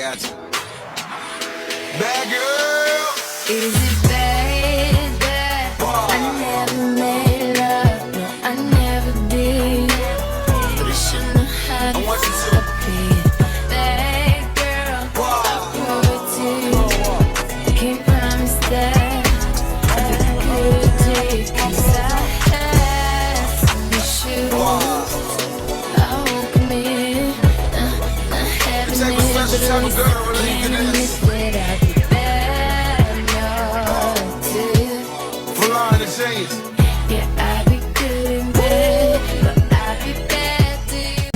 Gotcha. Bad girl. Is it bad that I never made love? No, I never did. But I shouldn't have disappeared. Bad girl, I promise you. Can't promise that I could take 'cause I had some issues. I won't commit, not having Take a special type of girl to leave you this. Flying the chains. Yeah, I'd be good in bed, but I'd be bad to you.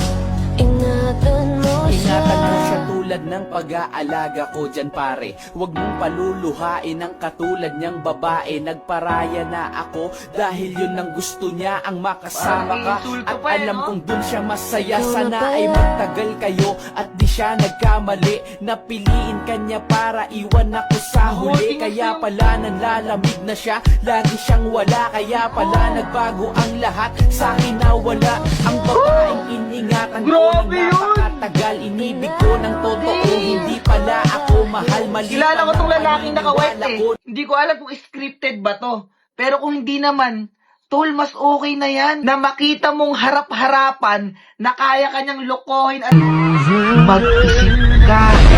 Ingatan mo siya. Ingatan mo siya tulad ng pag-aalaga ko dyan pare. Huwag mong paluluhain ang katulad niyang babae. Nagparaya na ako dahil yun ang gusto niya, ang makasama ka. At alam kong dun siya masaya. Sana ay magtagal kayo at di siya nagkamali. Napiliin kanya para iwan ako sa huli. Kaya pala nanlalamig na siya, lagi siyang wala. Kaya pala nagbago ang lahat, sa akin nawala. Ang babaeng iningatan ko ng napakatagal. Inibig ko ng totoo, hindi pala ako mahal. Mali. Kilala ko tong lalaking naka-white paniniwala eh. ko. Hindi ko alam kung scripted ba to. Pero kung hindi naman, tol, mas okay na yan. Na makita mong harap-harapan na kaya kanyang lokohin at mag-isip ka.